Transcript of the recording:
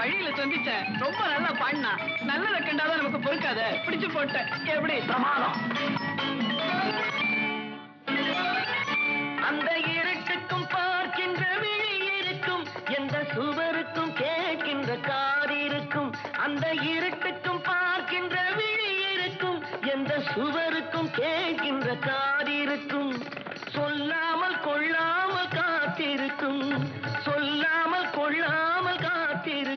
வழியில சந்திச்சேன். ரொம்ப நல்லா பாடினா. நல்லத கண்டாதான் நமக்கு பொறுக்காத. பிடிச்சு போட்டேன். எப்படி பிரமாதம். அந்த இருட்டுக்கும் பார்க்கின்ற விழி இருக்கும், எந்த சுவருக்கும் கேட்கின்ற காது இருக்கும். அந்த இருட்டுக்கும் பார்க்கின்ற விழி இருக்கும், எந்த சுவருக்கும் கேட்கின்ற காது இருக்கும்.